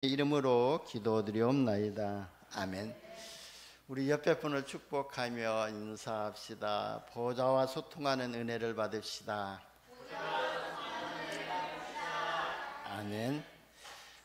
이름으로 기도드리옵나이다. 아멘. 우리 옆에 분을 축복하며 인사합시다. 보좌와 소통하는 은혜를 받읍시다. 아멘.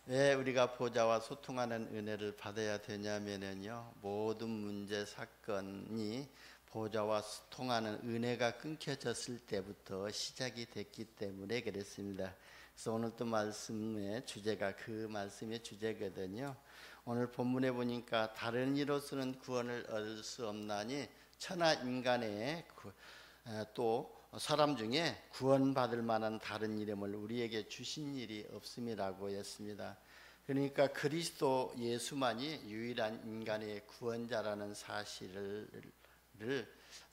왜 우리가 보좌와 소통하는 은혜를 받아야 되냐면요, 모든 문제 사건이 보좌와 소통하는 은혜가 끊겨졌을 때부터 시작이 됐기 때문에 그렇습니다. 그래서 오늘 또 말씀의 주제가 그 말씀의 주제거든요. 오늘 본문에 보니까 다른 이로서는 구원을 얻을 수 없나니 천하 인간의 또 사람 중에 구원받을 만한 다른 이름을 우리에게 주신 일이 없음이라고 했습니다. 그러니까 그리스도 예수만이 유일한 인간의 구원자라는 사실을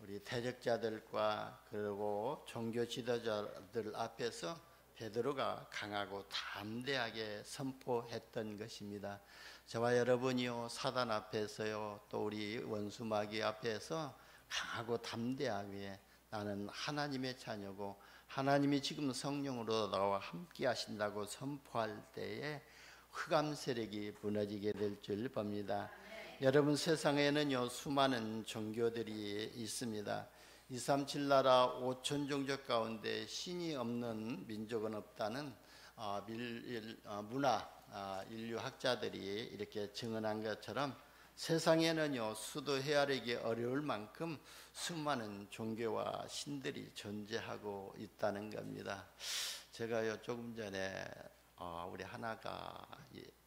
우리 대적자들과 그리고 종교 지도자들 앞에서 베드로가 강하고 담대하게 선포했던 것입니다. 저와 여러분이요, 사단 앞에서요, 또 우리 원수 마귀 앞에서 강하고 담대하게 나는 하나님의 자녀고 하나님이 지금 성령으로 나와 함께 하신다고 선포할 때에 흑암 세력이 무너지게 될 줄 봅니다. 여러분, 세상에는요 수많은 종교들이 있습니다. 237 나라 5천 종족 가운데 신이 없는 민족은 없다는 문화 인류학자들이 이렇게 증언한 것처럼 세상에는요 수도 헤아리기 어려울 만큼 수많은 종교와 신들이 존재하고 있다는 겁니다. 제가요 조금 전에 우리 하나가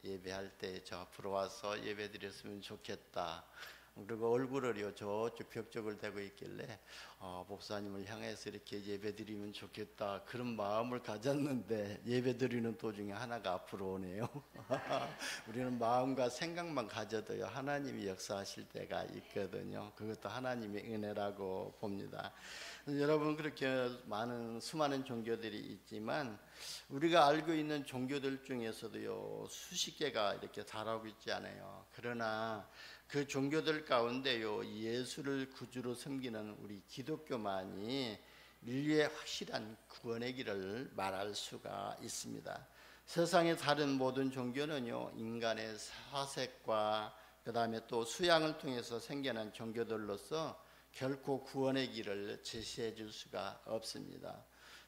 예배할 때 저 앞으로 와서 예배 드렸으면 좋겠다, 그리고 얼굴을요 저쪽 벽 쪽을 대고 있길래 목사님을 향해서 이렇게 예배 드리면 좋겠다 그런 마음을 가졌는데 예배 드리는 도중에 하나가 앞으로 오네요. 우리는 마음과 생각만 가져도요 하나님이 역사하실 때가 있거든요. 그것도 하나님의 은혜라고 봅니다. 여러분, 그렇게 수많은 종교들이 있지만 우리가 알고 있는 종교들 중에서도요 수십 개가 이렇게 달하고 있지 않아요. 그러나 그 종교들 가운데요 예수를 구주로 섬기는 우리 기독교만이 인류의 확실한 구원의 길을 말할 수가 있습니다. 세상의 다른 모든 종교는요 인간의 사색과 그 다음에 또 수양을 통해서 생겨난 종교들로서 결코 구원의 길을 제시해 줄 수가 없습니다.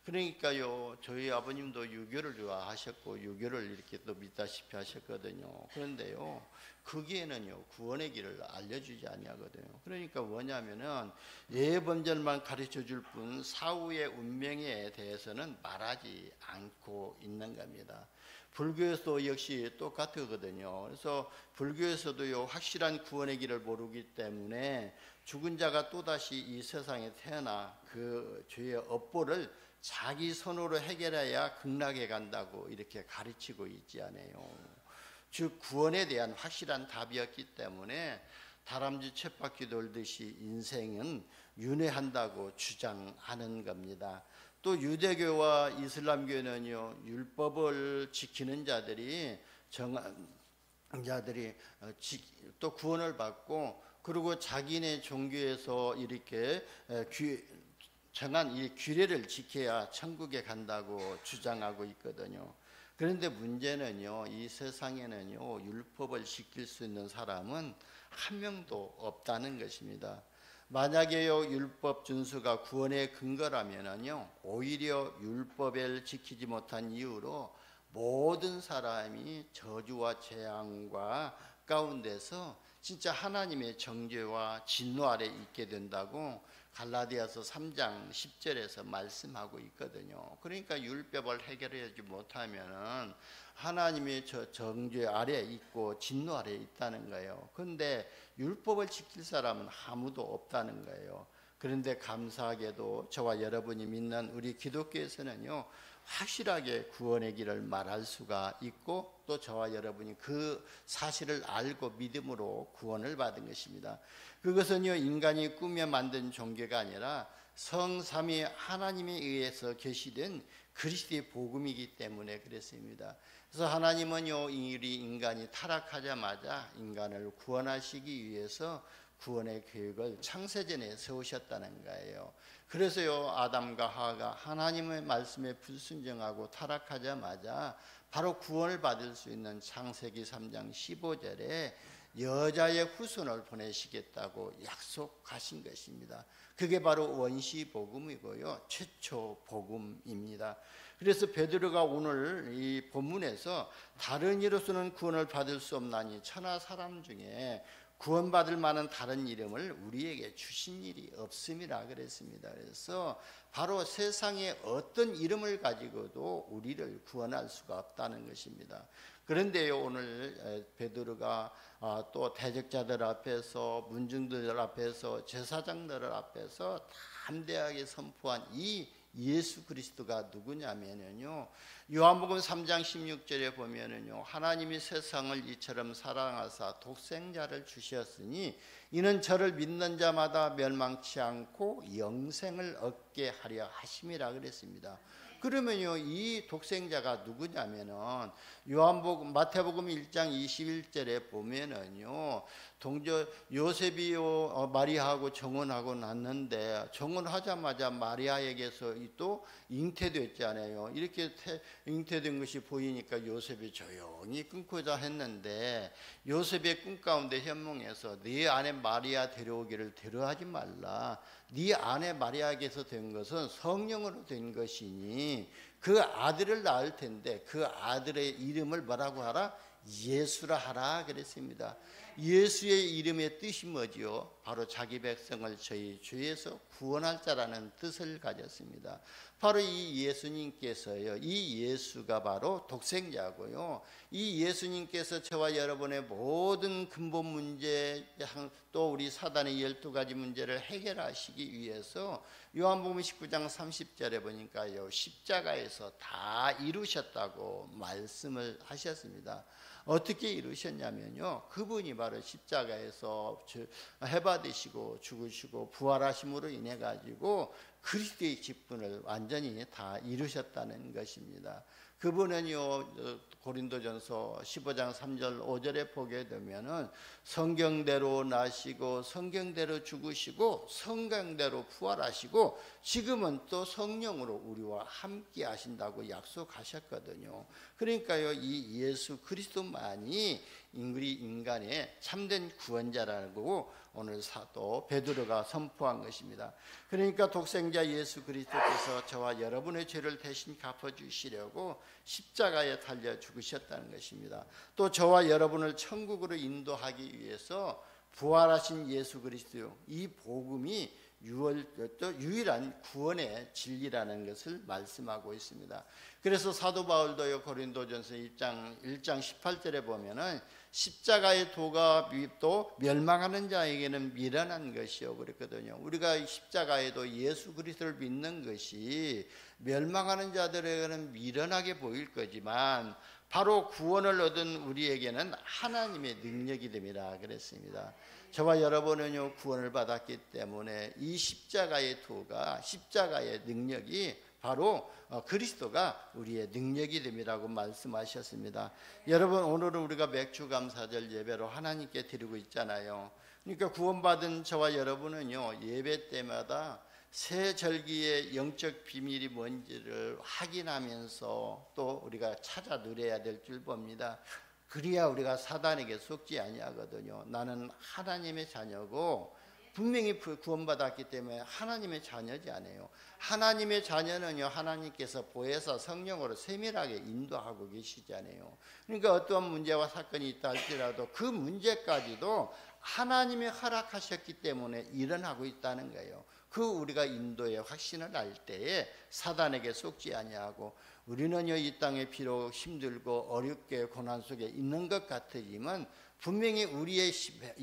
그러니까요 저희 아버님도 유교를 좋아하셨고 유교를 이렇게 또 믿다시피 하셨거든요. 그런데요 거기에는요 구원의 길을 알려주지 아니하거든요. 그러니까 뭐냐면은 예범절만 가르쳐 줄 뿐 사후의 운명에 대해서는 말하지 않고 있는 겁니다. 불교에서도 역시 똑같거든요. 그래서 불교에서도요 확실한 구원의 길을 모르기 때문에 죽은 자가 또다시 이 세상에 태어나 그 죄의 업보를 자기 손으로 해결해야 극락에 간다고 이렇게 가르치고 있지 않아요. 즉 구원에 대한 확실한 답이 없기 때문에 다람쥐 쳇바퀴 돌듯이 인생은 윤회한다고 주장하는 겁니다. 또 유대교와 이슬람교는요 율법을 지키는 자들이 또 구원을 받고 그리고 자기네 종교에서 이렇게 정한 이 규례를 지켜야 천국에 간다고 주장하고 있거든요. 그런데 문제는요 이 세상에는요 율법을 지킬 수 있는 사람은 한 명도 없다는 것입니다. 만약에요 율법 준수가 구원의 근거라면은요 오히려 율법을 지키지 못한 이유로 모든 사람이 저주와 재앙과 가운데서 진짜 하나님의 정죄와 진노 아래 있게 된다고 갈라디아서 3장 10절에서 말씀하고 있거든요. 그러니까 율법을 해결하지 못하면 하나님의 정죄 아래 있고 진노 아래 있다는 거예요. 그런데 율법을 지킬 사람은 아무도 없다는 거예요. 그런데 감사하게도 저와 여러분이 믿는 우리 기독교에서는요 확실하게 구원의 길을 말할 수가 있고 또 저와 여러분이 그 사실을 알고 믿음으로 구원을 받은 것입니다. 그것은요 인간이 꾸며 만든 종교가 아니라 성삼위 하나님에 의해서 계시된 그리스도의 복음이기 때문에 그랬습니다. 그래서 하나님은요 우리 인간이 타락하자마자 인간을 구원하시기 위해서 구원의 계획을 창세전에 세우셨다는 거예요. 그래서요 아담과 하와가 하나님의 말씀에 불순종하고 타락하자마자 바로 구원을 받을 수 있는 창세기 3장 15절에 여자의 후손을 보내시겠다고 약속하신 것입니다. 그게 바로 원시 복음이고요, 최초 복음입니다. 그래서 베드로가 오늘 이 본문에서 다른 이로서는 구원을 받을 수 없나니 천하 사람 중에 구원받을 만한 다른 이름을 우리에게 주신 일이 없음이라 그랬습니다. 그래서 바로 세상에 어떤 이름을 가지고도 우리를 구원할 수가 없다는 것입니다. 그런데요, 오늘 베드로가 또 대적자들 앞에서, 문중들 앞에서, 제사장들 앞에서 담대하게 선포한 이 예수 그리스도가 누구냐면요, 요한복음 3장 16절에 보면은요, 하나님이 세상을 이처럼 사랑하사 독생자를 주셨으니 이는 저를 믿는 자마다 멸망치 않고 영생을 얻게 하려 하심이라 그랬습니다. 그러면요, 이 독생자가 누구냐면은 마태복음 1장 21절에 보면은요, 동저 요셉이요 마리아하고 정혼하고 났는데 정혼하자마자 마리아에게서 또 잉태됐잖아요. 이렇게 잉태된 것이 보이니까 요셉이 조용히 끊고자 했는데, 요셉의 꿈 가운데 현몽에서 네 아내 마리아 데려오기를 데려하지 말라, 네 아내 마리아에게서 된 것은 성령으로 된 것이니 그 아들을 낳을 텐데 그 아들의 이름을 뭐라고 하라? 예수라 하라 그랬습니다. 예수의 이름의 뜻이 뭐지요? 바로 자기 백성을 저희 죄에서 구원할 자라는 뜻을 가졌습니다. 바로 이 예수님께서요, 이 예수가 바로 독생자고요, 이 예수님께서 저와 여러분의 모든 근본 문제, 또 우리 사단의 12가지 문제를 해결하시기 위해서 요한복음 19장 30절에 보니까요, 십자가에서 다 이루셨다고 말씀을 하셨습니다. 어떻게 이루셨냐면요, 그분이 바로 십자가에서 해받으시고 죽으시고 부활하심으로 인해 가지고 그리스도의 직분을 완전히 다 이루셨다는 것입니다. 그분은요, 고린도전서 15장 3절 5절에 보게 되면은 성경대로 나시고 성경대로 죽으시고 성경대로 부활하시고 지금은 또 성령으로 우리와 함께 하신다고 약속하셨거든요. 그러니까요, 이 예수 그리스도만이 우리 인간의 참된 구원자라고 오늘 사도 베드로가 선포한 것입니다. 그러니까 독생자 예수 그리스도께서 저와 여러분의 죄를 대신 갚아주시려고 십자가에 달려 죽으셨다는 것입니다. 또 저와 여러분을 천국으로 인도하기 위해서 부활하신 예수 그리스도, 이 복음이 유일한 구원의 진리라는 것을 말씀하고 있습니다. 그래서 사도 바울도요, 고린도전서 1장 18절에 보면은 십자가의 도가 또 멸망하는 자에게는 미련한 것이요 그랬거든요. 우리가 십자가에도 예수 그리스도를 믿는 것이 멸망하는 자들에게는 미련하게 보일 거지만 바로 구원을 얻은 우리에게는 하나님의 능력이 됩니다 그랬습니다. 저와 여러분은요, 구원을 받았기 때문에 이 십자가의 도가, 십자가의 능력이 바로 그리스도가 우리의 능력이 됨이라고 말씀하셨습니다. 여러분, 오늘은 우리가 맥주감사절 예배로 하나님께 드리고 있잖아요. 그러니까 구원받은 저와 여러분은요, 예배 때마다 새 절기의 영적 비밀이 뭔지를 확인하면서 또 우리가 찾아 누려야 될 줄 봅니다. 그래야 우리가 사단에게 속지 아니하거든요. 나는 하나님의 자녀고 분명히 구원받았기 때문에 하나님의 자녀지 않아요. 하나님의 자녀는요, 하나님께서 보혜사 성령으로 세밀하게 인도하고 계시잖아요. 그러니까 어떠한 문제와 사건이 있다 할지라도 그 문제까지도 하나님이 허락하셨기 때문에 일어나고 있다는 거예요. 그 우리가 인도의 확신을 알 때에 사단에게 속지 아니하고, 우리는요, 이 땅에 비록 힘들고 어렵게 고난 속에 있는 것 같지만 분명히 우리의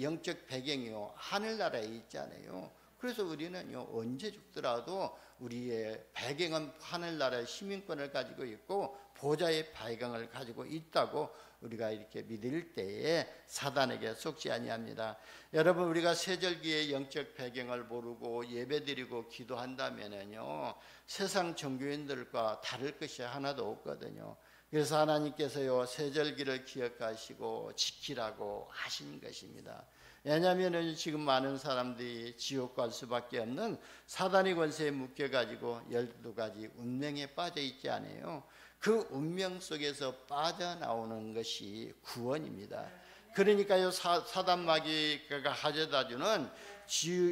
영적 배경이요, 하늘나라에 있잖아요. 그래서 우리는요, 언제 죽더라도 우리의 배경은 하늘나라의 시민권을 가지고 있고 보좌의 배경을 가지고 있다고 우리가 이렇게 믿을 때에 사단에게 속지 아니합니다. 여러분, 우리가 세절기의 영적 배경을 모르고 예배드리고 기도한다면요, 세상 종교인들과 다를 것이 하나도 없거든요. 그래서 하나님께서요, 세절기를 기억하시고 지키라고 하신 것입니다. 왜냐하면 지금 많은 사람들이 지옥 갈 수밖에 없는 사단의 권세에 묶여가지고 12가지 운명에 빠져 있지 않아요. 그 운명 속에서 빠져나오는 것이 구원입니다. 그러니까요, 사단 마귀가 가져다주는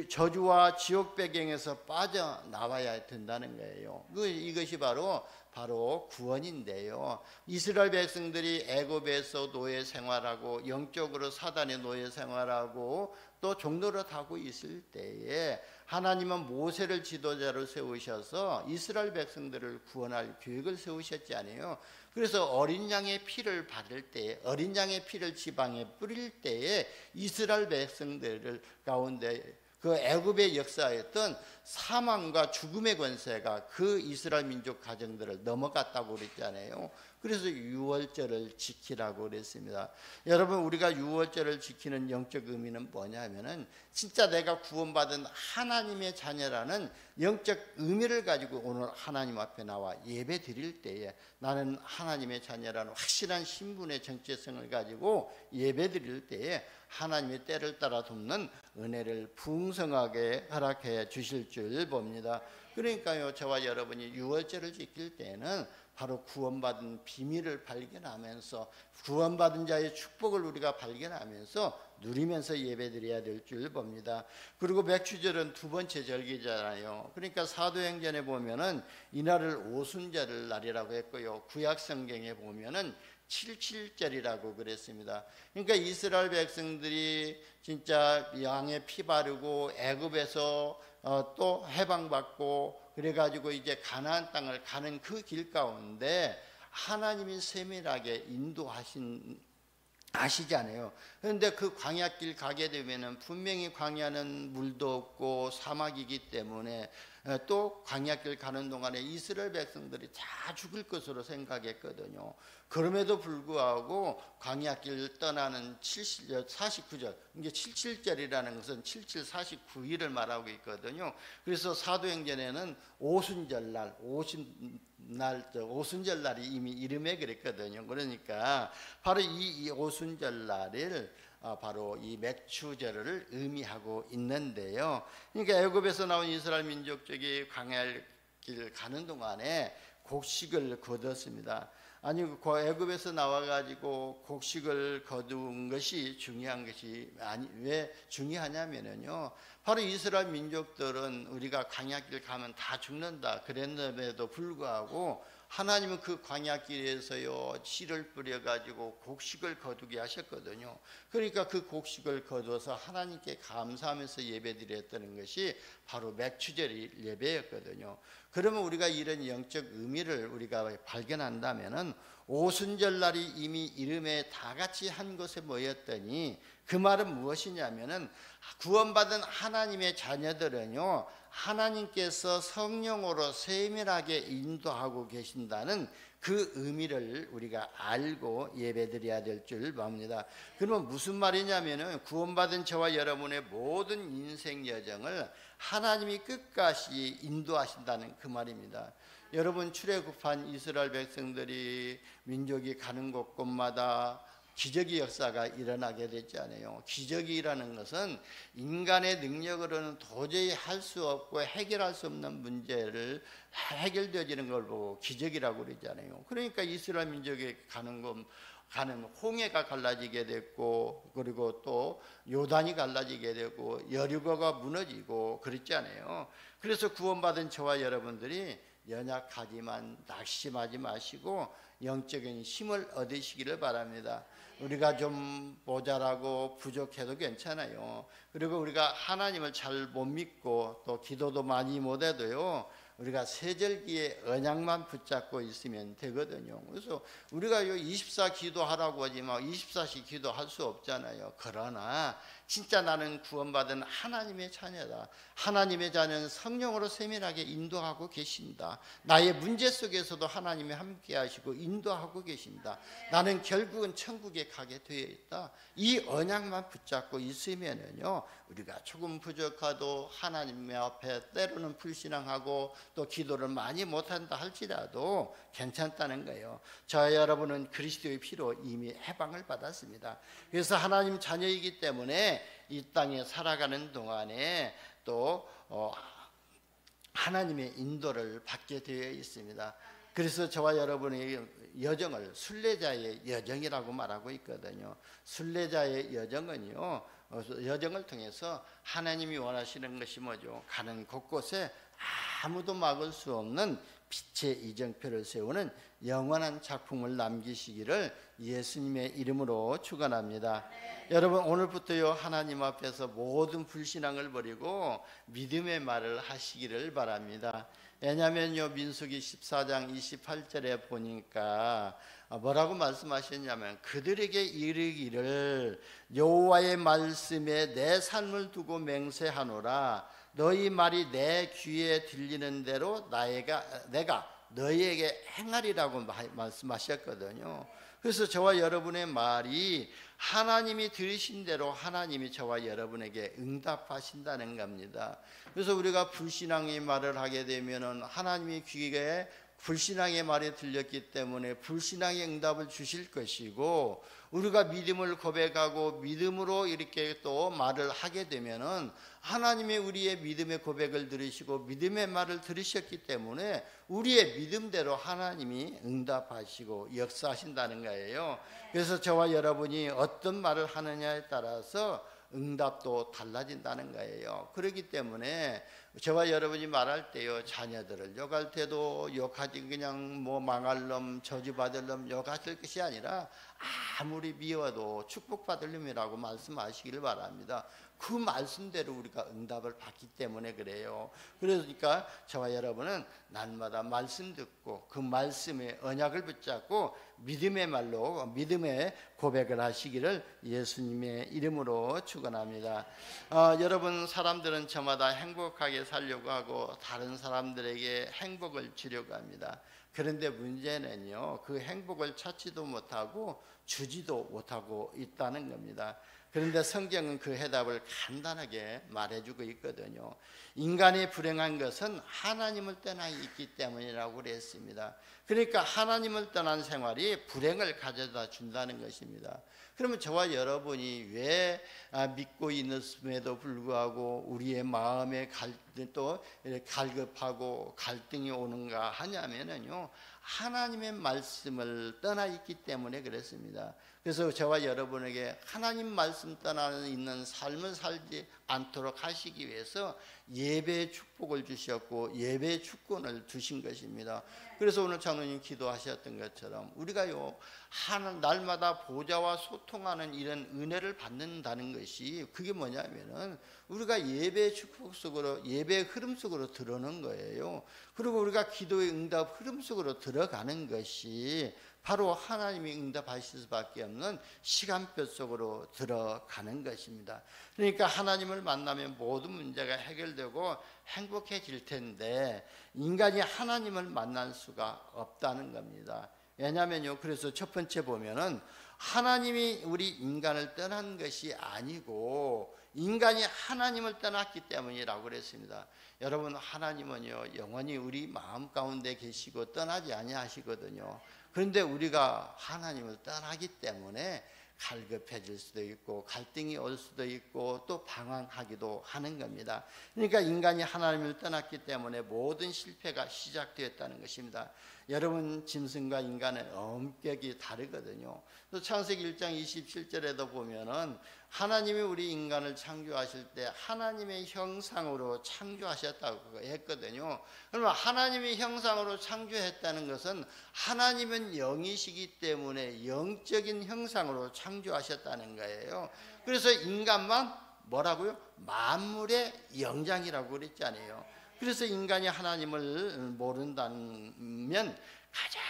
저주와 지옥 배경에서 빠져나와야 된다는 거예요. 이것이 바로 구원인데요. 이스라엘 백성들이 애굽에서 노예 생활하고 영적으로 사단의 노예 생활하고 또 종노릇하고 있을 때에 하나님은 모세를 지도자로 세우셔서 이스라엘 백성들을 구원할 계획을 세우셨지 않아요. 그래서 어린 양의 피를 바를 때, 어린 양의 피를 지방에 뿌릴 때에 이스라엘 백성들 가운데 그 애굽의 역사였던 사망과 죽음의 권세가 그 이스라엘 민족 가정들을 넘어갔다고 그랬잖아요. 그래서 유월절을 지키라고 그랬습니다. 여러분, 우리가 유월절을 지키는 영적 의미는 뭐냐면은 진짜 내가 구원받은 하나님의 자녀라는 영적 의미를 가지고 오늘 하나님 앞에 나와 예배 드릴 때에 나는 하나님의 자녀라는 확실한 신분의 정체성을 가지고 예배 드릴 때에 하나님의 때를 따라 돕는 은혜를 풍성하게 허락해 주실 줄 봅니다. 그러니까요, 저와 여러분이 유월절을 지킬 때는 바로 구원받은 비밀을 발견하면서 구원받은 자의 축복을 우리가 발견하면서 누리면서 예배드려야 될 줄 봅니다. 그리고 맥추절은 두 번째 절기잖아요. 그러니까 사도행전에 보면은 이날을 오순절 날이라고 했고요, 구약 성경에 보면은 77절이라고 그랬습니다. 그러니까 이스라엘 백성들이 진짜 양의 피 바르고 애굽에서 또 해방받고 그래가지고 이제 가나안 땅을 가는 그 길 가운데 하나님이 세밀하게 아시잖아요. 그런데 그 광야길 가게 되면은 분명히 광야는 물도 없고 사막이기 때문에 또 광야길 가는 동안에 이스라엘 백성들이 다 죽을 것으로 생각했거든요. 그럼에도 불구하고 광야길 떠나는 49절, 이게 77절이라는 것은 77, 49일을 말하고 있거든요. 그래서 사도행전에는 오순절날, 오순절날이 이미 이름에 그랬거든요. 그러니까 바로 이 오순절날을 바로 이 맥추절을 의미하고 있는데요. 그러니까 애굽에서 나온 이스라엘 민족적이 광야길 가는 동안에 곡식을 거뒀습니다. 아니, 애굽에서 나와가지고 곡식을 거둔 것이 중요한 것이 왜 중요하냐면요, 바로 이스라엘 민족들은 우리가 광야길 가면 다 죽는다 그랬는데도 불구하고 하나님은 그 광야길에서요 씨를 뿌려가지고 곡식을 거두게 하셨거든요. 그러니까 그 곡식을 거둬서 하나님께 감사하면서 예배드렸다는 것이 바로 맥추절 예배였거든요. 그러면 우리가 이런 영적 의미를 우리가 발견한다면은 오순절날이 이미 이름에 다 같이 한 곳에 모였더니 그 말은 무엇이냐면은 구원받은 하나님의 자녀들은요 하나님께서 성령으로 세밀하게 인도하고 계신다는 그 의미를 우리가 알고 예배드려야 될 줄 봅니다. 그러면 무슨 말이냐면은 구원받은 저와 여러분의 모든 인생 여정을 하나님이 끝까지 인도하신다는 그 말입니다. 여러분, 출애굽한 이스라엘 백성들이 민족이 가는 곳곳마다 기적의 역사가 일어나게 됐잖아요. 기적이라는 것은 인간의 능력으로는 도저히 할 수 없고 해결할 수 없는 문제를 해결되어지는 걸 보고 기적이라고 그러잖아요. 그러니까 이스라엘 민족이 가는 홍해가 갈라지게 됐고, 그리고 또 요단이 갈라지게 되고 여리고가 무너지고 그랬잖아요. 그래서 구원받은 저와 여러분들이 연약하지만 낙심하지 마시고 영적인 힘을 얻으시기를 바랍니다. 우리가 좀 모자라고 부족해도 괜찮아요. 그리고 우리가 하나님을 잘 못 믿고 또 기도도 많이 못해도요 우리가 세절기에 언약만 붙잡고 있으면 되거든요. 그래서 우리가 24 기도하라고 하지만 24시 기도할 수 없잖아요. 그러나 진짜 나는 구원받은 하나님의 자녀다. 하나님의 자녀는 성령으로 세밀하게 인도하고 계신다. 나의 문제 속에서도 하나님이 함께 하시고 인도하고 계신다. 나는 결국은 천국에 가게 되어 있다. 이 언약만 붙잡고 있으면은요 우리가 조금 부족하도 하나님 앞에 때로는 불신앙하고 또 기도를 많이 못한다 할지라도 괜찮다는 거예요. 저와 여러분은 그리스도의 피로 이미 해방을 받았습니다. 그래서 하나님 자녀이기 때문에 이 땅에 살아가는 동안에 또 하나님의 인도를 받게 되어 있습니다. 그래서 저와 여러분의 여정을 순례자의 여정이라고 말하고 있거든요. 순례자의 여정은요, 여정을 통해서 하나님이 원하시는 것이 뭐죠? 가는 곳곳에 아무도 막을 수 없는 빛의 이정표를 세우는 영원한 작품을 남기시기를 예수님의 이름으로 축원합니다. 여러분, 오늘부터요, 하나님 앞에서 모든 불신앙을 버리고 믿음의 말을 하시기를 바랍니다. 왜냐하면요, 민수기 14장 28절에 보니까 뭐라고 말씀하셨냐면, 그들에게 이르기를 여호와의 말씀에 내 삶을 두고 맹세하노라. 너희 말이 내 귀에 들리는 대로 내가 너희에게 행하리라고 말씀하셨거든요. 그래서 저와 여러분의 말이 하나님이 들으신 대로 하나님이 저와 여러분에게 응답하신다는 겁니다. 그래서 우리가 불신앙의 말을 하게 되면은 하나님이 귀에 불신앙의 말이 들렸기 때문에 불신앙의 응답을 주실 것이고, 우리가 믿음을 고백하고 믿음으로 이렇게 또 말을 하게 되면은 하나님이 우리의 믿음의 고백을 들으시고 믿음의 말을 들으셨기 때문에 우리의 믿음대로 하나님이 응답하시고 역사하신다는 거예요. 그래서 저와 여러분이 어떤 말을 하느냐에 따라서 응답도 달라진다는 거예요. 그렇기 때문에 저와 여러분이 말할 때요, 자녀들을 욕할 때도 욕하지 그냥 뭐 망할 놈, 저주받을 놈 욕하실 것이 아니라 아무리 미워도 축복받을 놈이라고 말씀하시기를 바랍니다. 그 말씀대로 우리가 응답을 받기 때문에 그래요. 그러니까 저와 여러분은 날마다 말씀 듣고 그 말씀의 언약을 붙잡고 믿음의 말로 믿음의 고백을 하시기를 예수님의 이름으로 축원합니다. 여러분, 사람들은 저마다 행복하게 살려고 하고 다른 사람들에게 행복을 주려고 합니다. 그런데 문제는요, 그 행복을 찾지도 못하고 주지도 못하고 있다는 겁니다. 그런데 성경은 그 해답을 간단하게 말해주고 있거든요. 인간이 불행한 것은 하나님을 떠나 있기 때문이라고 그랬습니다. 그러니까 하나님을 떠난 생활이 불행을 가져다 준다는 것입니다. 그러면 저와 여러분이 왜 믿고 있음에도 불구하고 우리의 마음에 또 갈급하고 갈등이 오는가 하냐면요, 하나님의 말씀을 떠나 있기 때문에 그렇습니다. 그래서 저와 여러분에게 하나님 말씀 떠나 있는 삶을 살지 않도록 하시기 위해서 예배의 축복을 주셨고 예배의 주권을 주신 것입니다. 그래서 오늘 장로님 기도하셨던 것처럼 우리가요, 날마다 보좌와 소통하는 이런 은혜를 받는다는 것이, 그게 뭐냐면은 우리가 예배의 축복 속으로, 예배의 흐름 속으로 들어오는 거예요. 그리고 우리가 기도의 응답 흐름 속으로 들어가는 것이 바로 하나님이 응답하실 수밖에 없는 시간표 속으로 들어가는 것입니다. 그러니까 하나님을 만나면 모든 문제가 해결되고 행복해질 텐데 인간이 하나님을 만날 수가 없다는 겁니다. 왜냐하면요, 그래서 첫 번째 보면은 하나님이 우리 인간을 떠난 것이 아니고 인간이 하나님을 떠났기 때문이라고 그랬습니다. 여러분, 하나님은요, 영원히 우리 마음 가운데 계시고 떠나지 아니하시거든요. 그런데 우리가 하나님을 떠나기 때문에 갈급해질 수도 있고 갈등이 올 수도 있고 또 방황하기도 하는 겁니다. 그러니까 인간이 하나님을 떠났기 때문에 모든 실패가 시작되었다는 것입니다. 여러분, 짐승과 인간은 엄격히 다르거든요. 또 창세기 1장 27절에도 보면은 하나님이 우리 인간을 창조하실 때 하나님의 형상으로 창조하셨다고 했거든요. 그러면 하나님의 형상으로 창조했다는 것은 하나님은 영이시기 때문에 영적인 형상으로 창조하셨다는 거예요. 그래서 인간만 뭐라고요? 만물의 영장이라고 그랬잖아요. 그래서 인간이 하나님을 모른다면 가장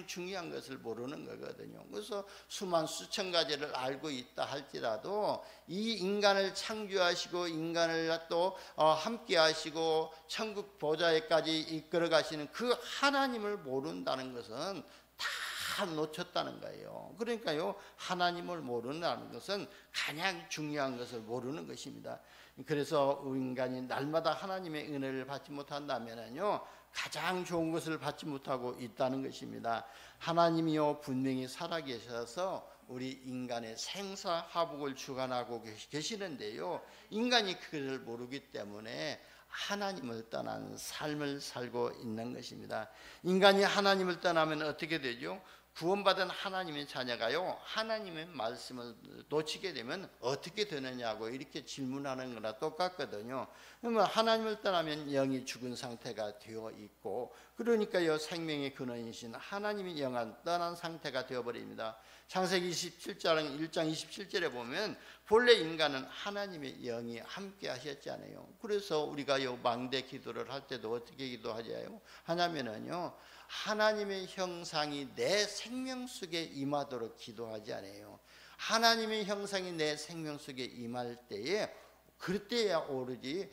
중요한 것을 모르는 거거든요. 그래서 수천 가지를 알고 있다 할지라도 이 인간을 창조하시고 인간을 또 함께 하시고 천국 보좌에까지 이끌어 가시는 그 하나님을 모른다는 것은 다 놓쳤다는 거예요. 그러니까요, 하나님을 모른다는 것은 가장 중요한 것을 모르는 것입니다. 그래서 인간이 날마다 하나님의 은혜를 받지 못한다면요, 가장 좋은 것을 받지 못하고 있다는 것입니다. 하나님이요, 분명히 살아계셔서 우리 인간의 생사화복을 주관하고 계시는데요, 인간이 그를 모르기 때문에 하나님을 떠난 삶을 살고 있는 것입니다. 인간이 하나님을 떠나면 어떻게 되죠? 구원받은 하나님의 자녀가요, 하나님의 말씀을 놓치게 되면 어떻게 되느냐고 이렇게 질문하는 거나 똑같거든요. 그러면 하나님을 떠나면 영이 죽은 상태가 되어 있고, 그러니까요 생명의 근원이신 하나님의 영은 떠난 상태가 되어버립니다. 창세기 27장 1장 27절에 보면 본래 인간은 하나님의 영이 함께 하셨잖아요. 그래서 우리가 요 망대 기도를 할 때도 어떻게 기도하냐요? 하냐면은요, 하나님의 형상이 내 생명 속에 임하도록 기도하지 않아요. 하나님의 형상이 내 생명 속에 임할 때에, 그때야 오로지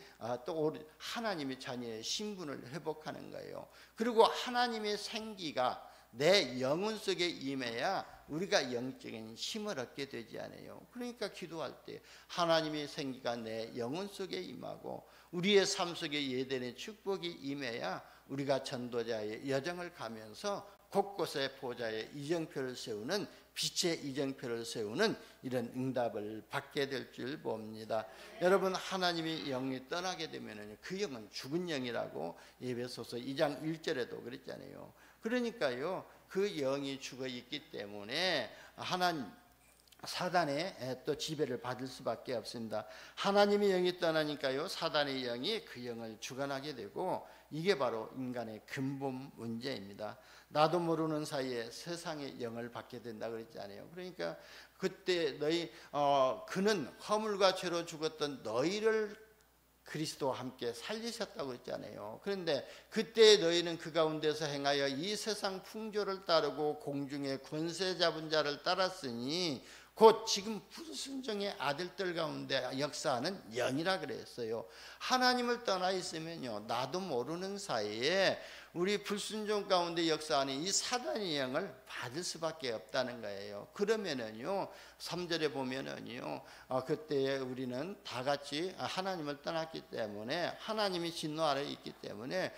또 하나님의 자녀의 신분을 회복하는 거예요. 그리고 하나님의 생기가 내 영혼 속에 임해야 우리가 영적인 힘을 얻게 되지 않아요. 그러니까 기도할 때 하나님의 생기가 내 영혼 속에 임하고 우리의 삶 속에 예전의 축복이 임해야 우리가 전도자의 여정을 가면서 곳곳에 보좌의 이정표를 세우는, 빛의 이정표를 세우는 이런 응답을 받게 될 줄 봅니다. 여러분, 하나님의 영이 떠나게 되면 그 영은 죽은 영이라고 에베소서 2장 1절에도 그랬잖아요. 그러니까요, 그 영이 죽어 있기 때문에 사단의 또 지배를 받을 수밖에 없습니다. 하나님의 영이 떠나니까요, 사단의 영이 그 영을 주관하게 되고, 이게 바로 인간의 근본 문제입니다. 나도 모르는 사이에 세상의 영을 받게 된다 그랬잖아요. 그러니까 그때 그는 허물과 죄로 죽었던 너희를 그리스도와 함께 살리셨다고 했잖아요. 그런데 그때 너희는 그 가운데서 행하여 이 세상 풍조를 따르고 공중의 권세 잡은 자를 따랐으니 곧 지금 불순종의 아들들 가운데 역사하는 영이라 그랬어요. 하나님을 떠나 있으면요, 나도 모르는 사이에 우리 불순종 가운데 역사하는 이 사단의 영을 받을 수밖에 없다는 거예요. 그러면은요, 3절에 보면은요, 그때 우리는 다 같이 하나님을 떠났기 때문에, 하나님이 진노 아래 있기 때문에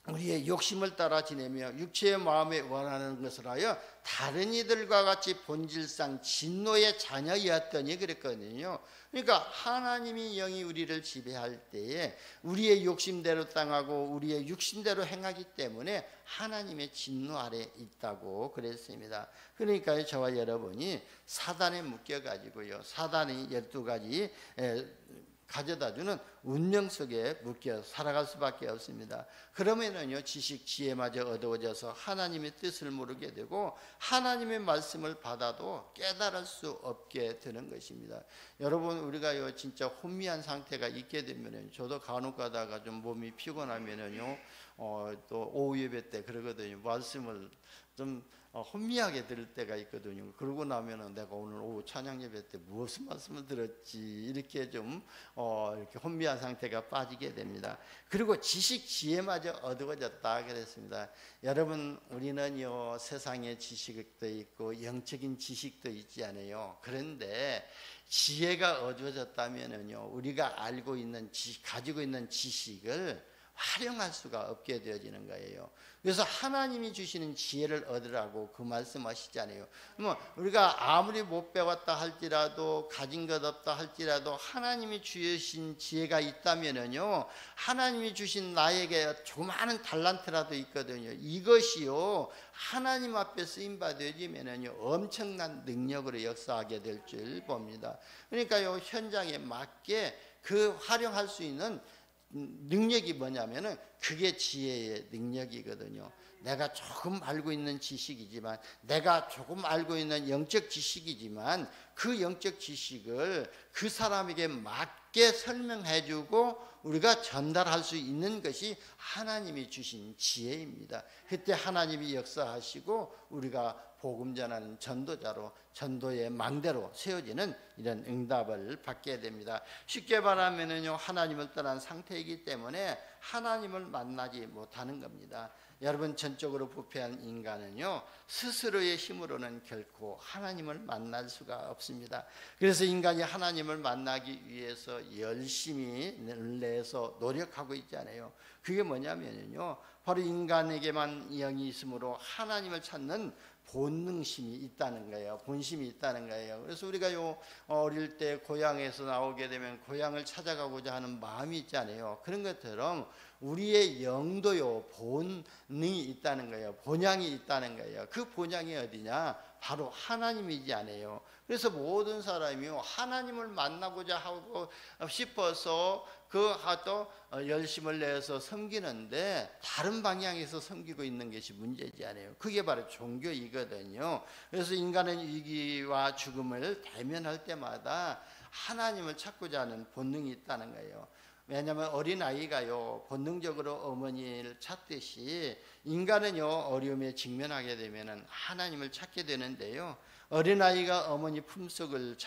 우리의 욕심을 따라 지내며 육체의 마음에 원하는 것을 하여 다른 이들과 같이 본질상 진노의 자녀였더니 그랬거든요. 그러니까 하나님의 영이 우리를 지배할 때에 우리의 욕심대로 당하고 우리의 육신대로 행하기 때문에 하나님의 진노 아래 있다고 그랬습니다. 그러니까 저와 여러분이 사단에 묶여가지고요, 사단이 12가지 가져다주는 운명 속에 묶여 살아갈 수밖에 없습니다. 그러면은요, 지식 지혜마저 어두워져서 하나님의 뜻을 모르게 되고 하나님의 말씀을 받아도 깨달을 수 없게 되는 것입니다. 여러분, 우리가요 진짜 혼미한 상태가 있게 되면은, 저도 간혹 가다가 좀 몸이 피곤하면은요 또 오후 예배 때 그러거든요. 말씀을 좀 혼미하게 들을 때가 있거든요. 그러고 나면은 내가 오늘 오후 찬양 예배 때 무슨 말씀을 들었지, 이렇게 좀 이렇게 혼미한 상태가 빠지게 됩니다. 그리고 지식 지혜마저 어두워졌다 그랬습니다. 여러분, 우리는요 세상의 지식도 있고 영적인 지식도 있지 않아요. 그런데 지혜가 어두워졌다면은요, 우리가 가지고 있는 지식을 활용할 수가 없게 되어지는 거예요. 그래서 하나님이 주시는 지혜를 얻으라고 그 말씀하시잖아요. 우리가 아무리 못 배웠다 할지라도, 가진 것 없다 할지라도 하나님이 주신 지혜가 있다면은요, 하나님이 주신 나에게 조그마한 달란트라도 있거든요. 이것이요 하나님 앞에 쓰임 받아지면은요 엄청난 능력으로 역사하게 될 줄 봅니다. 그러니까요, 현장에 맞게 그 활용할 수 있는 능력이 뭐냐면은 그게 지혜의 능력이거든요. 내가 조금 알고 있는 지식이지만, 내가 조금 알고 있는 영적 지식이지만, 그 영적 지식을 그 사람에게 맞게 설명해주고 우리가 전달할 수 있는 것이 하나님이 주신 지혜입니다. 그때 하나님이 역사하시고 우리가 복음 전하는 전도자로, 전도의 망대로 세워지는 이런 응답을 받게 됩니다. 쉽게 말하면은요, 하나님을 떠난 상태이기 때문에 하나님을 만나지 못하는 겁니다. 여러분, 전적으로 부패한 인간은요 스스로의 힘으로는 결코 하나님을 만날 수가 없습니다. 그래서 인간이 하나님을 만나기 위해서 열심히 내서 노력하고 있잖아요. 그게 뭐냐면요, 바로 인간에게만 영이 있으므로 하나님을 찾는 본능심이 있다는 거예요. 본심이 있다는 거예요. 그래서 우리가 어릴 때 고향에서 나오게 되면 고향을 찾아가고자 하는 마음이 있잖아요. 그런 것처럼 우리의 영도요 본능이 있다는 거예요. 본향이 있다는 거예요. 그 본향이 어디냐? 바로 하나님이지 않아요. 그래서 모든 사람이요 하나님을 만나고자 하고 싶어서 또 열심을 내서 섬기는데 다른 방향에서 섬기고 있는 것이 문제지 않아요. 그게 바로 종교이거든요. 그래서 인간은 위기와 죽음을 대면할 때마다 하나님을 찾고자 하는 본능이 있다는 거예요. 왜냐하면 어린아이가요 본능적으로 어머니를 찾듯이 인간은요 어려움에 직면하게 되면 하나님을 찾게 되는데요, 어린아이가 어머니 품속을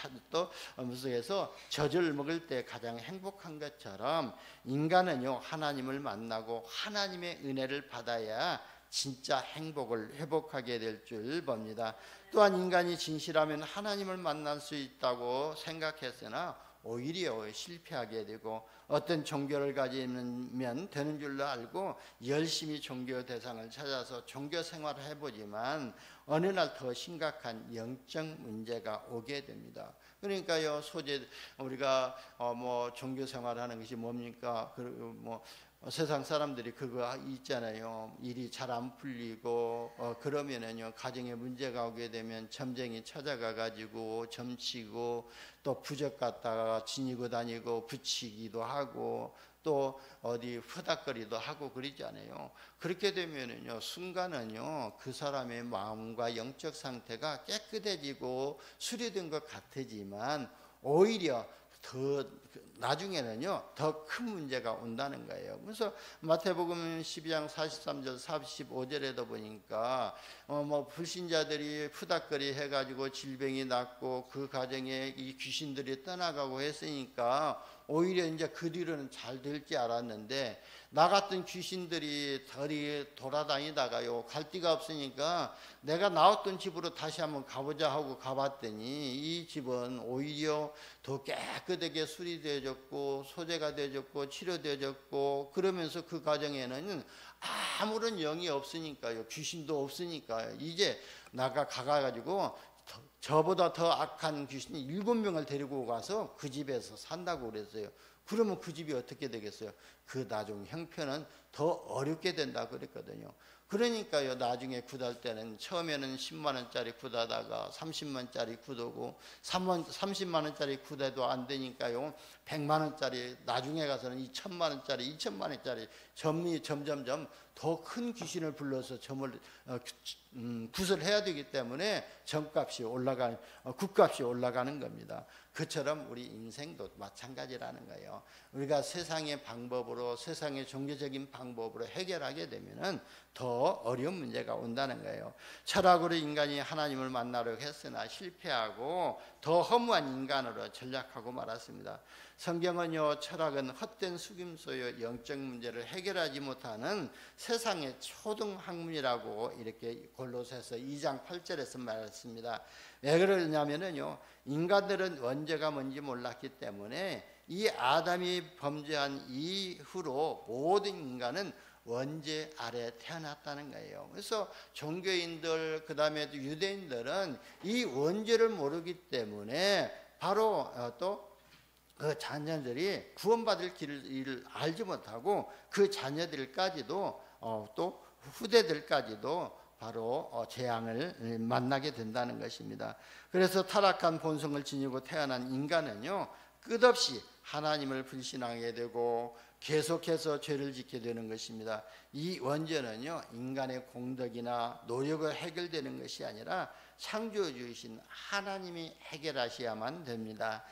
품속에서 젖을 먹을 때 가장 행복한 것처럼 인간은요 하나님을 만나고 하나님의 은혜를 받아야 진짜 행복을 회복하게 될 줄 봅니다. 또한 인간이 진실하면 하나님을 만날 수 있다고 생각했으나 오히려 실패하게 되고 어떤 종교를 가지면 되는 줄로 알고 열심히 종교 대상을 찾아서 종교 생활을 해보지만 어느 날 더 심각한 영적 문제가 오게 됩니다. 그러니까요 우리가 종교 생활하는 것이 뭡니까? 세상 사람들이 그거 있잖아요. 일이 잘 안 풀리고 그러면은요 가정에 문제가 오게 되면 점쟁이 찾아가 가지고 점치고 또 부적 갖다가 지니고 다니고 붙이기도 하고 또 어디 후닥거리도 하고 그러잖아요. 그렇게 되면은요 순간은요 그 사람의 마음과 영적 상태가 깨끗해지고 수리된 것 같지만 오히려 더 나중에는요 더 큰 문제가 온다는 거예요. 그래서 마태복음 12장 43절 45절에도 보니까 불신자들이 푸닥거리 해가지고 질병이 낫고 그 가정에 이 귀신들이 떠나가고 했으니까 오히려 이제 그 뒤로는 잘 될지 알았는데 나 같은 귀신들이 돌아다니다가요 갈 데가 없으니까 내가 나왔던 집으로 다시 한번 가보자 하고 가봤더니 이 집은 오히려 더 깨끗하게 수리되어졌고 소재가 되어졌고 치료되어졌고 그러면서 그 가정에는 아무런 영이 없으니까요 귀신도 없으니까요 이제 나가 가가지고 저보다 더 악한 귀신이 7명을 데리고 가서 그 집에서 산다고 그랬어요. 그러면 그 집이 어떻게 되겠어요? 그 나중 형편은 더 어렵게 된다고 그랬거든요. 그러니까요 나중에 굿할 때는 처음에는 10만 원짜리 굿하다가 30만 원짜리 굿하고 30만 원짜리 굿해도 안 되니까요 100만 원짜리 나중에 가서는 2천만 원짜리 2천만 원짜리 점점점 더 큰 귀신을 불러서 굿을 해야 되기 때문에 굿값이 올라가는 겁니다. 그처럼 우리 인생도 마찬가지라는 거예요. 우리가 세상의 방법으로 세상의 종교적인 방법으로 해결하게 되면은 더 어려운 문제가 온다는 거예요. 철학으로 인간이 하나님을 만나려 했으나 실패하고 더 허무한 인간으로 전락하고 말았습니다. 성경은요 철학은 헛된 속임수요 영적 문제를 해결하지 못하는 세상의 초등학문이라고 이렇게 골로새서 2장 8절에서 말했습니다. 왜 그러냐면요 인간들은 원죄가 뭔지 몰랐기 때문에 이 아담이 범죄한 이후로 모든 인간은 원죄 아래 태어났다는 거예요. 그래서 종교인들 그다음에 유대인들은 이 원죄를 모르기 때문에 바로 또 그 자녀들이 구원받을 길을 알지 못하고 그 자녀들까지도 또 후대들까지도 바로 재앙을 만나게 된다는 것입니다. 그래서 타락한 본성을 지니고 태어난 인간은요 끝없이 하나님을 불신하게 되고 계속해서 죄를 짓게 되는 것입니다. 이 원죄는요 인간의 공덕이나 노력으로 해결되는 것이 아니라 창조주이신 하나님이 해결하셔야만 됩니다.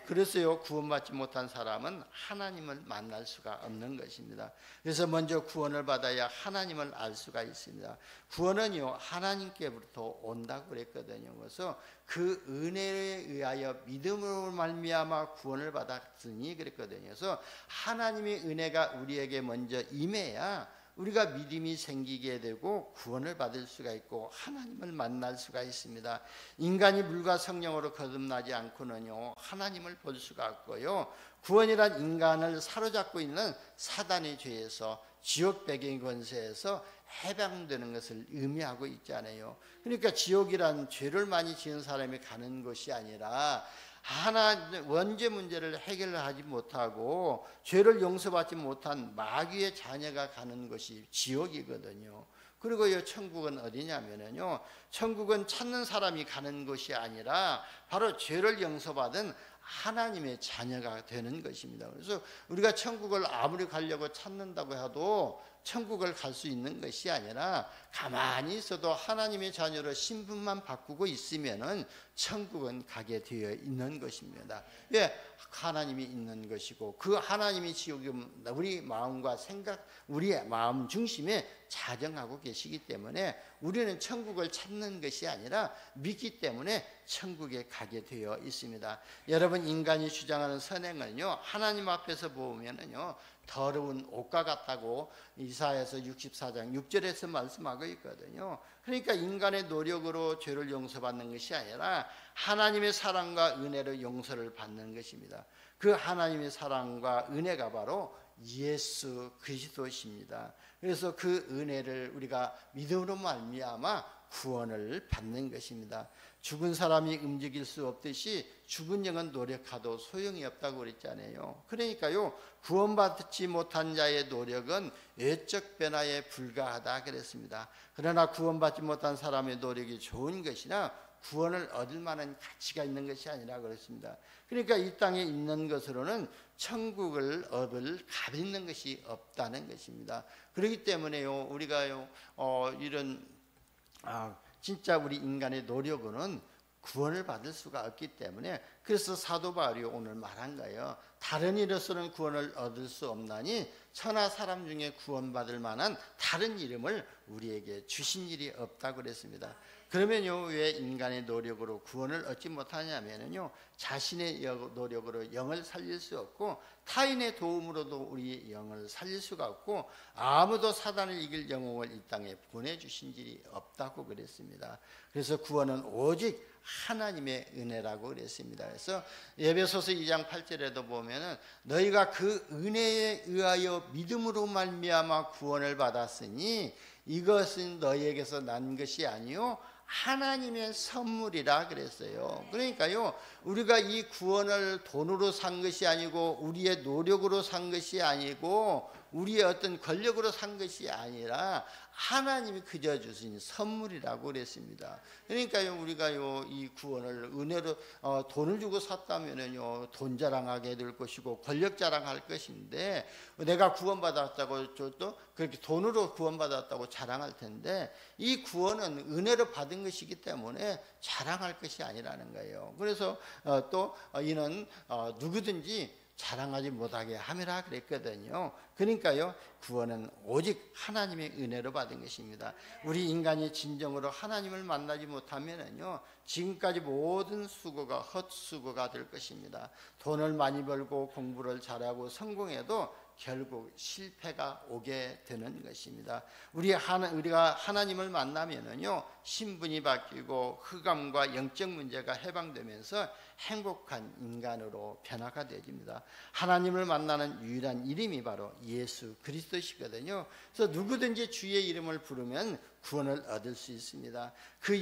그래서요 구원받지 못한 사람은 하나님을 만날 수가 없는 것입니다. 그래서 먼저 구원을 받아야 하나님을 알 수가 있습니다. 구원은요 하나님께부터 온다고 그랬거든요. 그래서 그 은혜에 의하여 믿음으로 말미암아 구원을 받았으니 그랬거든요. 그래서 하나님의 은혜가 우리에게 먼저 임해야 우리가 믿음이 생기게 되고 구원을 받을 수가 있고 하나님을 만날 수가 있습니다. 인간이 물과 성령으로 거듭나지 않고는요 하나님을 볼 수가 없고요 구원이란 인간을 사로잡고 있는 사단의 죄에서 지옥 배경의 권세에서 해방되는 것을 의미하고 있잖아요. 그러니까 지옥이란 죄를 많이 지은 사람이 가는 것이 아니라 하나 원죄 문제를 해결하지 못하고 죄를 용서받지 못한 마귀의 자녀가 가는 것이 지옥이거든요. 그리고 이 천국은 어디냐면요, 천국은 찾는 사람이 가는 것이 아니라 바로 죄를 용서받은 하나님의 자녀가 되는 것입니다. 그래서 우리가 천국을 아무리 가려고 찾는다고 해도 천국을 갈 수 있는 것이 아니라 가만히 있어도 하나님의 자녀로 신분만 바꾸고 있으면은 천국은 가게 되어 있는 것입니다. 왜? 하나님이 있는 것이고 그 하나님이 지옥에 우리 마음과 생각, 우리의 마음 중심에 자정하고 계시기 때문에 우리는 천국을 찾는 것이 아니라 믿기 때문에 천국에 가게 되어 있습니다. 여러분, 인간이 주장하는 선행은요, 하나님 앞에서 보면은요 더러운 옷과 같다고 이사야서 64장 6절에서 말씀하고 있거든요. 그러니까 인간의 노력으로 죄를 용서받는 것이 아니라 하나님의 사랑과 은혜로 용서를 받는 것입니다. 그 하나님의 사랑과 은혜가 바로 예수 그리스도십니다. 그래서 그 은혜를 우리가 믿음으로 말미암아 구원을 받는 것입니다. 죽은 사람이 움직일 수 없듯이 죽은 영은 노력하도 소용이 없다고 그랬잖아요. 그러니까요, 구원받지 못한 자의 노력은 외적 변화에 불과하다 그랬습니다. 그러나 구원받지 못한 사람의 노력이 좋은 것이나 구원을 얻을 만한 가치가 있는 것이 아니라 그렇습니다. 그러니까 이 땅에 있는 것으로는 천국을 얻을 값 있는 것이 없다는 것입니다. 그렇기 때문에요, 우리가요 이런 진짜 우리 인간의 노력으로는 구원을 받을 수가 없기 때문에, 그래서 사도 바울이 오늘 말한 거예요. 다른 이로서는 구원을 얻을 수 없나니 천하 사람 중에 구원받을 만한 다른 이름을 우리에게 주신 일이 없다고 그랬습니다. 그러면요, 왜 인간의 노력으로 구원을 얻지 못하냐면요, 자신의 노력으로 영을 살릴 수 없고 타인의 도움으로도 우리의 영을 살릴 수가 없고 아무도 사단을 이길 영웅을 이 땅에 보내주신 일이 없다고 그랬습니다. 그래서 구원은 오직 하나님의 은혜라고 그랬습니다. 그래서 에베소서 2장 8절에도 보면은 너희가 그 은혜에 의하여 믿음으로 말미암아 구원을 받았으니 이것은 너희에게서 난 것이 아니요 하나님의 선물이라 그랬어요. 그러니까요, 우리가 이 구원을 돈으로 산 것이 아니고 우리의 노력으로 산 것이 아니고 우리의 어떤 권력으로 산 것이 아니라 하나님이 그저 주신 선물이라고 그랬습니다. 그러니까요, 우리가요 이 구원을 은혜로 돈을 주고 샀다면은요 돈 자랑하게 될 것이고 권력 자랑할 것인데, 내가 구원받았다고 또 그렇게 돈으로 구원받았다고 자랑할 텐데, 이 구원은 은혜로 받은 것이기 때문에 자랑할 것이 아니라는 거예요. 그래서 또 이는 누구든지 자랑하지 못하게 함이라 그랬거든요. 그러니까요, 구원은 오직 하나님의 은혜로 받은 것입니다. 우리 인간이 진정으로 하나님을 만나지 못하면은요 지금까지 모든 수고가 헛수고가 될 것입니다. 돈을 많이 벌고 공부를 잘하고 성공해도 결국 실패가 오게 되는 것입니다. 우리가 하나님을 만나면은요 신분이 바뀌고 흑암과 영적 문제가 해방되면서 행복한 인간으로 변화가 되집니다. 하나님을 만나는 유일한 이름이 바로 예수 그리스도시거든요. 그래서 누구든지 주의 이름을 부르면 구원을 얻을 수 있습니다. 그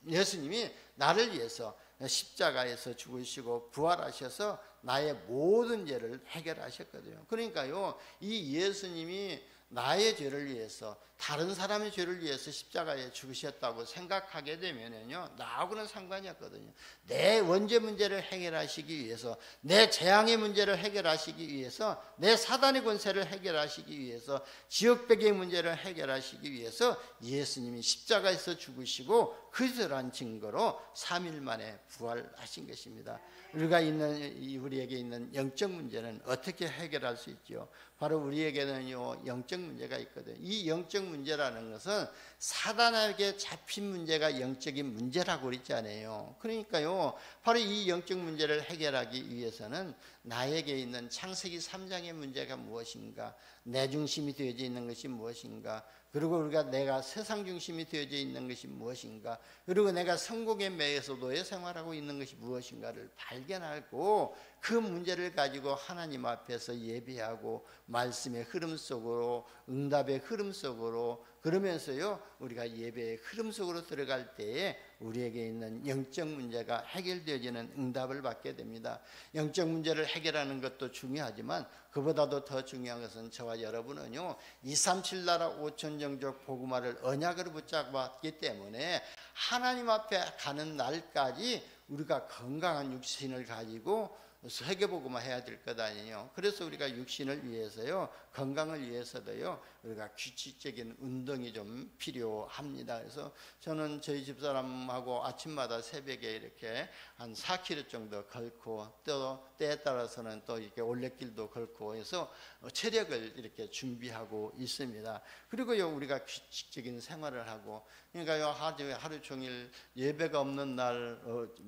예수님이 나를 위해서 십자가에서 죽으시고 부활하셔서 나의 모든 죄를 해결하셨거든요. 그러니까요, 이 예수님이 나의 죄를 위해서, 다른 사람의 죄를 위해서 십자가에 죽으셨다고 생각하게 되면요 나하고는 상관이 없거든요. 내 원죄 문제를 해결하시기 위해서, 내 재앙의 문제를 해결하시기 위해서, 내 사단의 권세를 해결하시기 위해서, 지역배경의 문제를 해결하시기 위해서 예수님이 십자가에서 죽으시고 그들한 증거로 3일 만에 부활하신 것입니다. 우리에게 있는 영적 문제는 어떻게 해결할 수 있죠? 바로 우리에게는요 영적 문제가 있거든요. 이 영적 문제라는 것은 사단에게 잡힌 문제가 영적인 문제라고 그랬잖아요. 그러니까요, 바로 이 영적 문제를 해결하기 위해서는 나에게 있는 창세기 3장의 문제가 무엇인가, 내 중심이 되어져 있는 것이 무엇인가, 그리고 우리가 내가 세상 중심이 되어져 있는 것이 무엇인가, 그리고 내가 성공에 매여서 노예 생활하고 있는 것이 무엇인가를 발견하고 그 문제를 가지고 하나님 앞에서 예배하고 말씀의 흐름 속으로, 응답의 흐름 속으로, 그러면서요 우리가 예배의 흐름 속으로 들어갈 때에 우리에게 있는 영적 문제가 해결되어지는 응답을 받게 됩니다. 영적 문제를 해결하는 것도 중요하지만 그보다도 더 중요한 것은 저와 여러분은요 237 나라 5천 종족 복음화를 언약으로 붙잡았기 때문에 하나님 앞에 가는 날까지 우리가 건강한 육신을 가지고 세계복음화 해야 될 것 아니에요. 그래서 우리가 육신을 위해서요, 건강을 위해서도요, 우리가 규칙적인 운동이 좀 필요합니다. 그래서 저는 저희 집사람하고 아침마다 새벽에 이렇게 한 4km 정도 걸고, 또 때에 따라서는 또 이렇게 올레길도 걸고 해서 체력을 이렇게 준비하고 있습니다. 그리고요 우리가 규칙적인 생활을 하고, 그러니까요 하루 종일 예배가 없는 날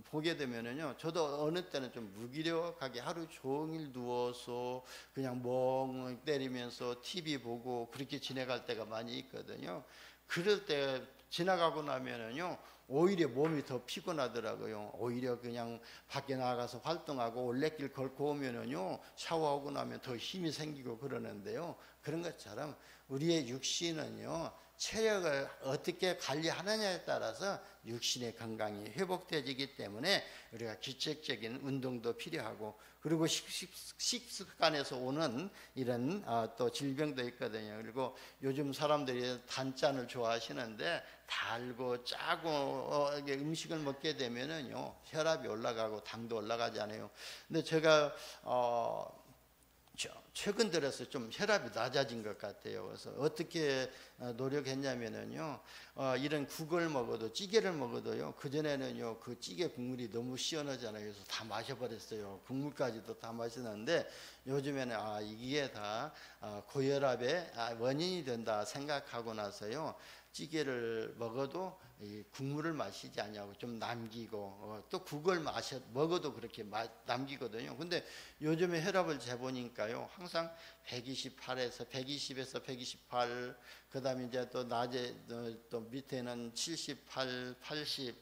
보게 되면은요, 저도 어느 때는 좀 무기력하게 하루 종일 누워서 그냥 멍 때리면서 TV 보고 그렇게 지내갈 때가 많이 있거든요. 그럴 때 지나가고 나면은요 오히려 몸이 더 피곤하더라고요. 오히려 그냥 밖에 나가서 활동하고 올레길 걸고 오면은요 샤워하고 나면 더 힘이 생기고 그러는데요, 그런 것처럼 우리의 육신은요 체력을 어떻게 관리하느냐에 따라서 육신의 건강이 회복되어지기 때문에 우리가 규칙적인 운동도 필요하고, 그리고 식습관에서 오는 이런 또 질병도 있거든요. 그리고 요즘 사람들이 단짠을 좋아하시는데 달고 짜고 음식을 먹게 되면은요 혈압이 올라가고 당도 올라가잖아요. 근데 제가 최근 들어서 좀 혈압이 낮아진 것 같아요. 그래서 어떻게 노력했냐면은요, 이런 국을 먹어도, 찌개를 먹어도요, 그전에는요 그 찌개 국물이 너무 시원하잖아요. 그래서 다 마셔버렸어요. 국물까지도 다 마시는데 요즘에는 이게 다 고혈압의 원인이 된다 생각하고 나서요, 찌개를 먹어도 이 국물을 마시지 않냐고 좀 남기고, 또 국을 먹어도 그렇게 남기거든요. 근데 요즘에 혈압을 재보니까요 항상 128에서 120에서 128, 그 다음에 이제 또 낮에 또 밑에는 78, 80,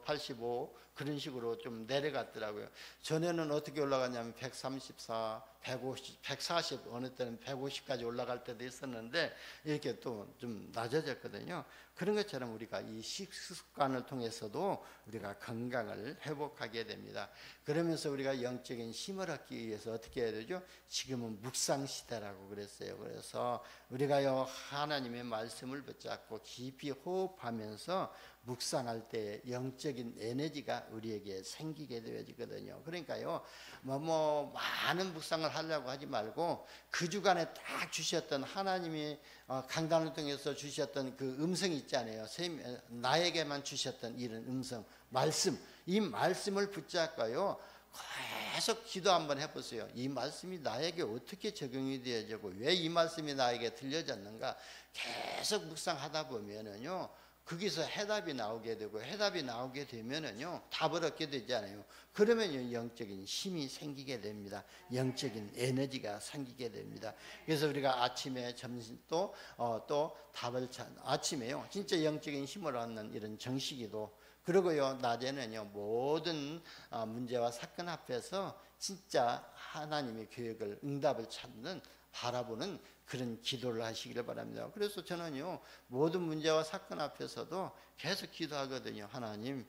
85 그런 식으로 좀 내려갔더라고요. 전에는 어떻게 올라갔냐면 134, 150, 140, 어느 때는 150까지 올라갈 때도 있었는데 이렇게 또 좀 낮아졌거든요. 그런 것처럼 우리가 이 식습관을 통해서도 우리가 건강을 회복하게 됩니다. 그러면서 우리가 영적인 힘을 얻기 위해서 어떻게 해야 되죠? 지금은 묵상 시대라고 그랬어요. 그래서 우리가요 하나님의 말씀을 붙잡고 깊이 호흡하면서 묵상할 때 영적인 에너지가 우리에게 생기게 되어지거든요. 그러니까요 많은 묵상을 하려고 하지 말고 그 주간에 딱 주셨던 하나님이 강단을 통해서 주셨던 그 음성이 있잖아요. 나에게만 주셨던 이런 음성, 말씀, 이 말씀을 붙잡고요 계속 기도 한번 해보세요. 이 말씀이 나에게 어떻게 적용이 되어지고 왜 이 말씀이 나에게 들려졌는가 계속 묵상하다 보면은요 거기서 해답이 나오게 되고, 해답이 나오게 되면은요 답을 얻게 되잖아요. 그러면 영적인 힘이 생기게 됩니다. 영적인 에너지가 생기게 됩니다. 그래서 우리가 아침에 점심 또 답을 아침에요 진짜 영적인 힘을 얻는 이런 정식이도, 그리고요 낮에는요 모든 문제와 사건 앞에서 진짜 하나님의 계획을, 응답을 찾는, 바라보는 그런 기도를 하시기를 바랍니다. 그래서 저는요 모든 문제와 사건 앞에서도 계속 기도하거든요. 하나님,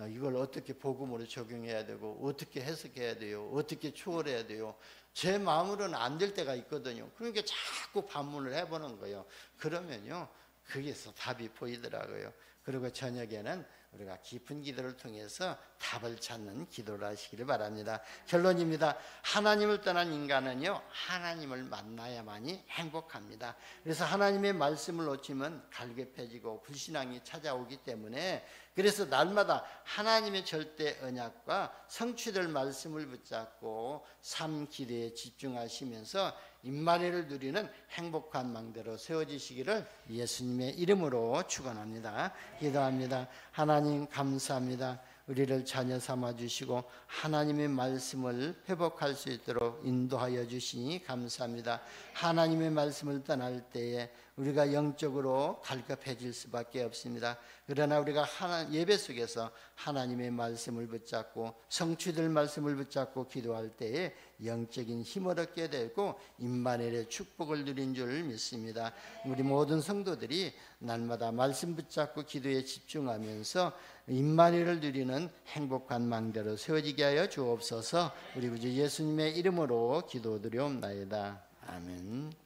이걸 어떻게 복음으로 적용해야 되고, 어떻게 해석해야 돼요, 어떻게 추월해야 돼요. 제 마음으로는 안 될 때가 있거든요. 그러니까 자꾸 반문을 해보는 거예요. 그러면요 거기서 답이 보이더라고요. 그리고 저녁에는 우리가 깊은 기도를 통해서 답을 찾는 기도를 하시기를 바랍니다. 결론입니다. 하나님을 떠난 인간은요 하나님을 만나야만이 행복합니다. 그래서 하나님의 말씀을 놓치면 갈급해지고 불신앙이 찾아오기 때문에, 그래서 날마다 하나님의 절대 언약과 성취될 말씀을 붙잡고 삶 기도에 집중하시면서 임마누엘을 누리는 행복한 망대로 세워지시기를 예수님의 이름으로 축원합니다. 기도합니다. 하나님 감사합니다. 우리를 자녀 삼아 주시고 하나님의 말씀을 회복할 수 있도록 인도하여 주시니 감사합니다. 하나님의 말씀을 떠날 때에 우리가 영적으로 갈급해질 수밖에 없습니다. 그러나 우리가 예배 속에서 하나님의 말씀을 붙잡고 성취될 말씀을 붙잡고 기도할 때에 영적인 힘을 얻게 되고 임마누엘의 축복을 누린 줄 믿습니다. 우리 모든 성도들이 날마다 말씀 붙잡고 기도에 집중하면서 임마누엘을 누리는 행복한 망대로 세워지게 하여 주옵소서. 우리 구주 예수님의 이름으로 기도드리옵나이다. 아멘.